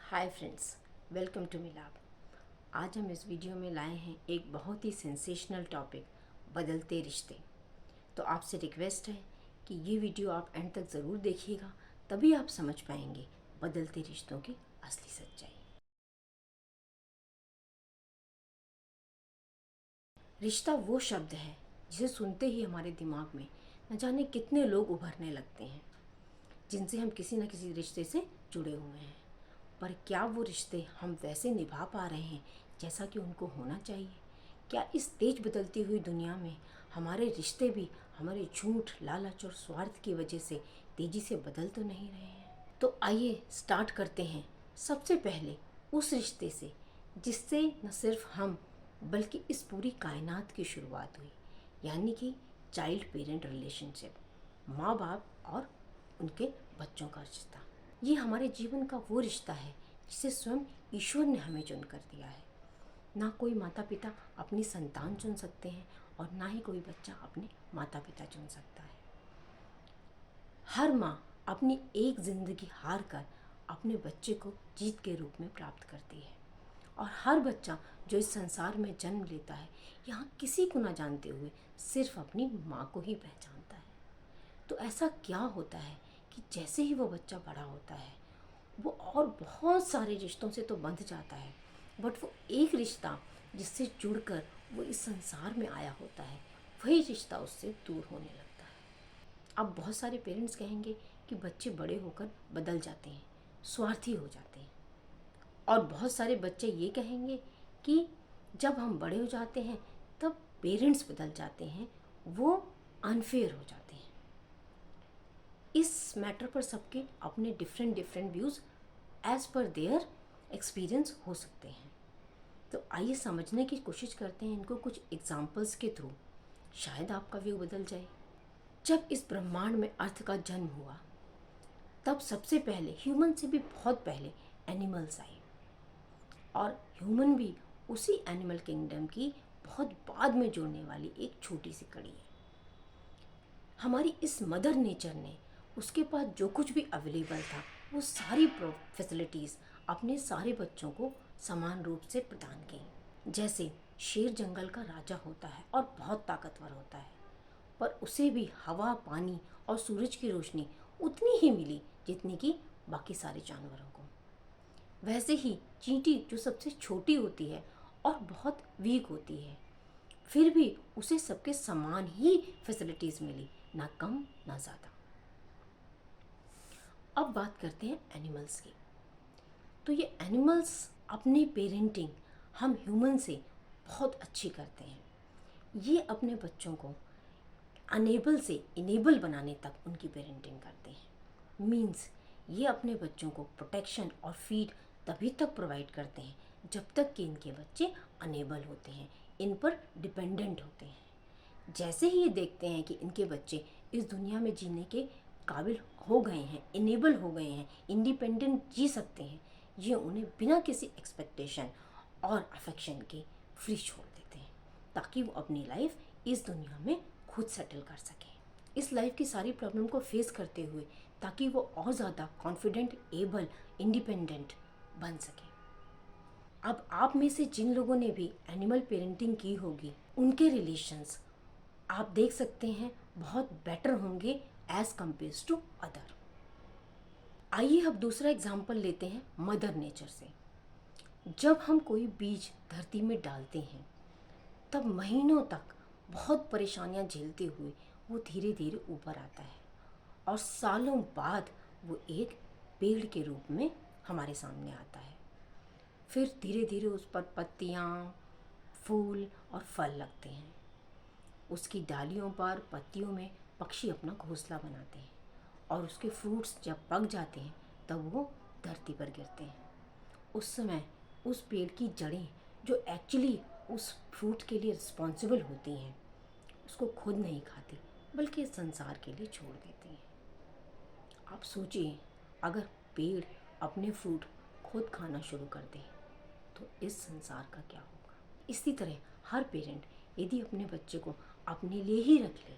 Hi friends, welcome to मिलाप। आज हम इस वीडियो में लाए हैं एक बहुत ही सेंसेशनल टॉपिक, बदलते रिश्ते। तो आपसे रिक्वेस्ट है कि ये वीडियो आप एंड तक ज़रूर देखिएगा, तभी आप समझ पाएंगे बदलते रिश्तों की असली सच्चाई। रिश्ता वो शब्द है जिसे सुनते ही हमारे दिमाग में न जाने कितने लोग उभरने लगते हैं, जिनसे हम किसी न किसी रिश्ते से जुड़े हुए हैं। पर क्या वो रिश्ते हम वैसे निभा पा रहे हैं जैसा कि उनको होना चाहिए? क्या इस तेज बदलती हुई दुनिया में हमारे रिश्ते भी हमारे झूठ, लालच और स्वार्थ की वजह से तेजी से बदल तो नहीं रहे हैं? तो आइए स्टार्ट करते हैं सबसे पहले उस रिश्ते से जिससे न सिर्फ हम बल्कि इस पूरी कायनात की शुरुआत हुई, यानी कि चाइल्ड पेरेंट रिलेशनशिप, माँ बाप और उनके बच्चों का रिश्ता। ये हमारे जीवन का वो रिश्ता है जिसे स्वयं ईश्वर ने हमें चुन कर दिया है। ना कोई माता पिता अपनी संतान चुन सकते हैं और ना ही कोई बच्चा अपने माता पिता चुन सकता है। हर माँ अपनी एक जिंदगी हार कर अपने बच्चे को जीत के रूप में प्राप्त करती है, और हर बच्चा जो इस संसार में जन्म लेता है यहाँ किसी को ना जानते हुए सिर्फ अपनी माँ को ही पहचानता है। तो ऐसा क्या होता है कि जैसे ही वो बच्चा बड़ा होता है वो और बहुत सारे रिश्तों से तो बंध जाता है, बट वो एक रिश्ता जिससे जुड़कर वो इस संसार में आया होता है, वही रिश्ता उससे दूर होने लगता है। अब बहुत सारे पेरेंट्स कहेंगे कि बच्चे बड़े होकर बदल जाते हैं, स्वार्थी हो जाते हैं, और बहुत सारे बच्चे ये कहेंगे कि जब हम बड़े हो जाते हैं तब पेरेंट्स बदल जाते हैं, वो अनफेयर हो जाते हैं। इस मैटर पर सबके अपने different different views as per their experience हो सकते हैं। तो आइए समझने की कोशिश करते हैं इनको कुछ एग्जाम्पल्स के थ्रू, शायद आपका व्यू बदल जाए। जब इस ब्रह्मांड में अर्थ का जन्म हुआ तब सबसे पहले, ह्यूमन से भी बहुत पहले, एनिमल्स आए, और ह्यूमन भी उसी एनिमल किंगडम की बहुत बाद में जुड़ने वाली एक छोटी सी कड़ी है। हमारी इस मदर नेचर ने उसके पास जो कुछ भी अवेलेबल था वो सारी फैसिलिटीज़ अपने सारे बच्चों को समान रूप से प्रदान की। जैसे शेर जंगल का राजा होता है और बहुत ताकतवर होता है, पर उसे भी हवा, पानी और सूरज की रोशनी उतनी ही मिली जितनी कि बाकी सारे जानवरों को। वैसे ही चींटी जो सबसे छोटी होती है और बहुत वीक होती है, फिर भी उसे सबके समान ही फैसिलिटीज़ मिली, ना कम ना ज़्यादा। अब बात करते हैं एनिमल्स की। तो ये एनिमल्स अपनी पेरेंटिंग हम ह्यूमन से बहुत अच्छी करते हैं। ये अपने बच्चों को अनेबल से इनेबल बनाने तक उनकी पेरेंटिंग करते हैं। मीन्स ये अपने बच्चों को प्रोटेक्शन और फीड तभी तक प्रोवाइड करते हैं जब तक कि इनके बच्चे अनेबल होते हैं, इन पर डिपेंडेंट होते हैं। जैसे ही ये देखते हैं कि इनके बच्चे इस दुनिया में जीने के काबिल हो गए हैं, इनेबल हो गए हैं, इंडिपेंडेंट जी सकते हैं, ये उन्हें बिना किसी एक्सपेक्टेशन और अफेक्शन के फ्री छोड़ देते हैं, ताकि वो अपनी लाइफ इस दुनिया में खुद सेटल कर सकें, इस लाइफ की सारी प्रॉब्लम को फेस करते हुए, ताकि वो और ज़्यादा कॉन्फिडेंट, एबल, इंडिपेंडेंट बन सकें। अब आप में से जिन लोगों ने भी एनिमल पेरेंटिंग की होगी, उनके रिलेशंस आप देख सकते हैं बहुत बेटर होंगे एज कम्पेयर टू अदर। आइए अब दूसरा एग्जाम्पल लेते हैं मदर नेचर से। जब हम कोई बीज धरती में डालते हैं तब महीनों तक बहुत परेशानियां झेलते हुए वो धीरे धीरे ऊपर आता है, और सालों बाद वो एक पेड़ के रूप में हमारे सामने आता है। फिर धीरे धीरे उस पर पत्तियाँ, फूल और फल लगते हैं। उसकी डालियों पर, पत्तियों में पक्षी अपना घोंसला बनाते हैं, और उसके फ्रूट्स जब पक जाते हैं तब वो धरती पर गिरते हैं। उस समय उस पेड़ की जड़ें, जो एक्चुअली उस फ्रूट के लिए रिस्पॉन्सिबल होती हैं, उसको खुद नहीं खाती बल्कि इस संसार के लिए छोड़ देती हैं। आप सोचिए, अगर पेड़ अपने फ्रूट खुद खाना शुरू कर दे तो इस संसार का क्या होगा। इसी तरह हर पेरेंट यदि अपने बच्चे को अपने लिए ही रख ले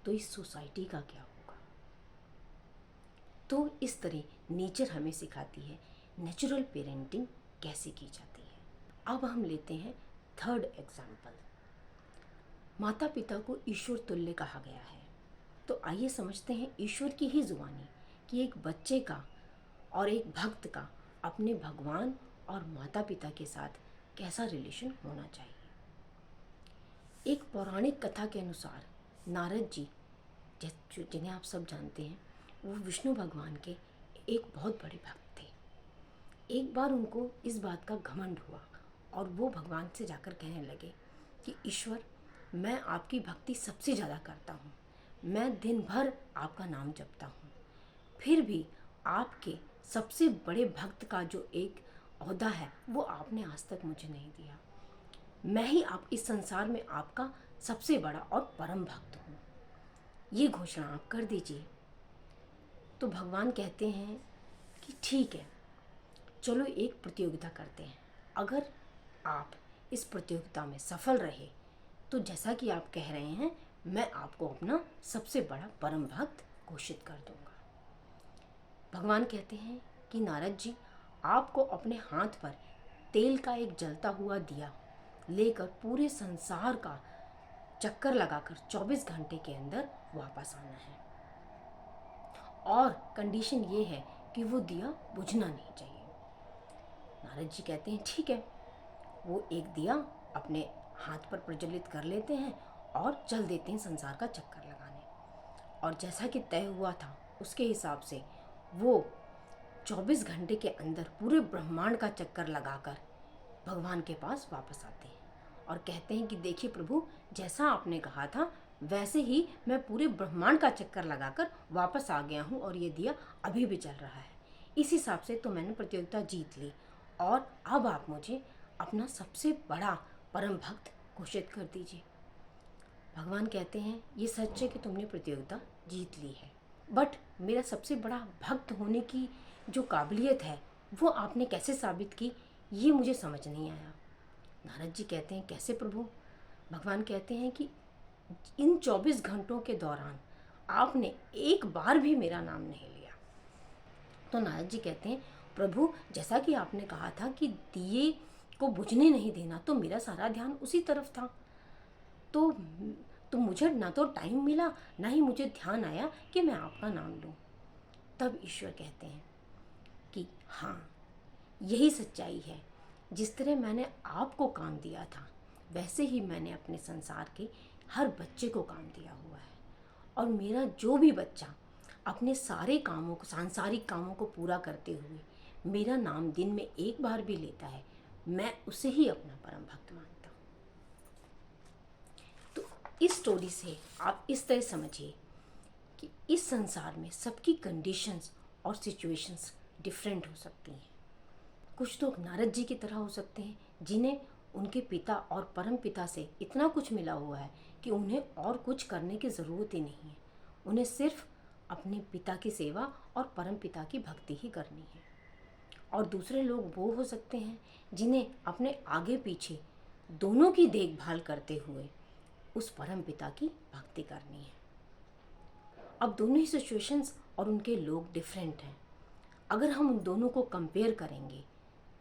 तो इस सोसाइटी का क्या होगा। तो इस तरह नेचर हमें सिखाती है नेचुरल पेरेंटिंग कैसे की जाती है। अब हम लेते हैं थर्ड एग्जाम्पल। माता पिता को ईश्वर तुल्य कहा गया है, तो आइए समझते हैं ईश्वर की ही जुबानी कि एक बच्चे का और एक भक्त का अपने भगवान और माता पिता के साथ कैसा रिलेशन होना चाहिए। एक पौराणिक कथा के अनुसार नारद जी, जिन्हें आप सब जानते हैं, वो विष्णु भगवान के एक बहुत बड़े भक्त थे। एक बार उनको इस बात का घमंड हुआ और वो भगवान से जाकर कहने लगे कि ईश्वर, मैं आपकी भक्ति सबसे ज़्यादा करता हूँ, मैं दिन भर आपका नाम जपता हूँ, फिर भी आपके सबसे बड़े भक्त का जो एक ओहदा है वो आपने आज तक मुझे नहीं दिया। मैं ही आप इस संसार में आपका सबसे बड़ा और परम भक्त हूँ, ये घोषणा आप कर दीजिए। तो भगवान कहते हैं कि ठीक है, चलो एक प्रतियोगिता करते हैं। अगर आप इस प्रतियोगिता में सफल रहे तो जैसा कि आप कह रहे हैं, मैं आपको अपना सबसे बड़ा परम भक्त घोषित कर दूंगा। भगवान कहते हैं कि नारद जी, आपको अपने हाथ पर तेल का एक जलता हुआ दिया लेकर पूरे संसार का चक्कर लगाकर 24 घंटे के अंदर वापस आना है, और कंडीशन ये है कि वो दिया बुझना नहीं चाहिए। नारद जी कहते हैं ठीक है। वो एक दिया अपने हाथ पर प्रज्वलित कर लेते हैं और चल देते हैं संसार का चक्कर लगाने, और जैसा कि तय हुआ था उसके हिसाब से वो 24 घंटे के अंदर पूरे ब्रह्मांड का चक्कर लगाकर भगवान के पास वापस आते हैं और कहते हैं कि देखिए प्रभु, जैसा आपने कहा था वैसे ही मैं पूरे ब्रह्मांड का चक्कर लगाकर वापस आ गया हूँ और ये दिया अभी भी चल रहा है। इस हिसाब से तो मैंने प्रतियोगिता जीत ली, और अब आप मुझे अपना सबसे बड़ा परम भक्त घोषित कर दीजिए। भगवान कहते हैं ये सच है कि तुमने प्रतियोगिता जीत ली है, बट मेरा सबसे बड़ा भक्त होने की जो काबिलियत है वो आपने कैसे साबित की, ये मुझे समझ नहीं आया। नारद जी कहते हैं कैसे प्रभु। भगवान कहते हैं कि इन 24 घंटों के दौरान आपने एक बार भी मेरा नाम नहीं लिया। तो नारद जी कहते हैं प्रभु, जैसा कि आपने कहा था कि दिए को बुझने नहीं देना, तो मेरा सारा ध्यान उसी तरफ था, तो मुझे ना तो टाइम मिला ना ही मुझे ध्यान आया कि मैं आपका नाम लूँ। तब ईश्वर कहते हैं कि हाँ, यही सच्चाई है। जिस तरह मैंने आपको काम दिया था वैसे ही मैंने अपने संसार के हर बच्चे को काम दिया हुआ है, और मेरा जो भी बच्चा अपने सारे कामों को, सांसारिक कामों को पूरा करते हुए मेरा नाम दिन में एक बार भी लेता है, मैं उसे ही अपना परम भक्त मानता हूँ। तो इस स्टोरी से आप इस तरह समझिए कि इस संसार में सबकी कंडीशंस और सिचुएशंस डिफरेंट हो सकती हैं। कुछ लोग नारद जी की तरह हो सकते हैं जिन्हें उनके पिता और परम पिता से इतना कुछ मिला हुआ है कि उन्हें और कुछ करने की ज़रूरत ही नहीं है, उन्हें सिर्फ अपने पिता की सेवा और परम पिता की भक्ति ही करनी है। और दूसरे लोग वो हो सकते हैं जिन्हें अपने आगे पीछे दोनों की देखभाल करते हुए उस परम पिता की भक्ति करनी है। अब दोनों ही सिचुएशंस और उनके लोग डिफरेंट हैं। अगर हम उन दोनों को कंपेयर करेंगे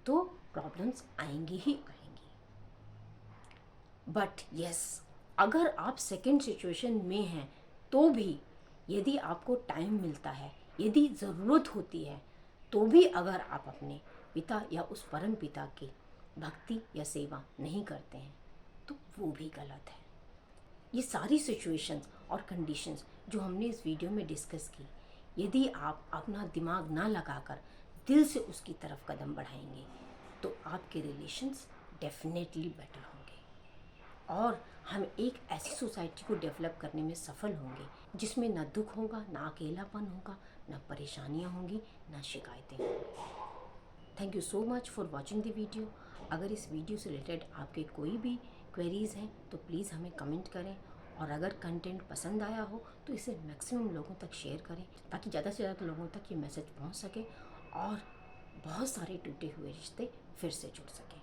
तो प्रॉब्लम्स आएंगी ही आएंगी। बट यस, अगर आप सेकंड सिचुएशन में हैं तो भी यदि आपको टाइम मिलता है, यदि ज़रूरत होती है, तो भी अगर आप अपने पिता या उस परम पिता की भक्ति या सेवा नहीं करते हैं तो वो भी गलत है। ये सारी सिचुएशंस और कंडीशंस जो हमने इस वीडियो में डिस्कस की, यदि आप अपना दिमाग ना लगाकर दिल से उसकी तरफ कदम बढ़ाएंगे तो आपके रिलेशंस डेफिनेटली बेटर होंगे, और हम एक ऐसी सोसाइटी को डेवलप करने में सफल होंगे जिसमें ना दुख होगा, ना अकेलापन होगा, ना परेशानियां होंगी, ना शिकायतें होंगी। Thank you so much for watching the video. अगर इस वीडियो से रिलेटेड आपके कोई भी क्वेरीज़ हैं तो प्लीज़ हमें कमेंट करें, और अगर कंटेंट पसंद आया हो तो इसे मैक्सिमम लोगों तक शेयर करें ताकि ज़्यादा से ज़्यादा लोगों तक ये मैसेज पहुंच सके और बहुत सारे टूटे हुए रिश्ते फिर से जुड़ सकें।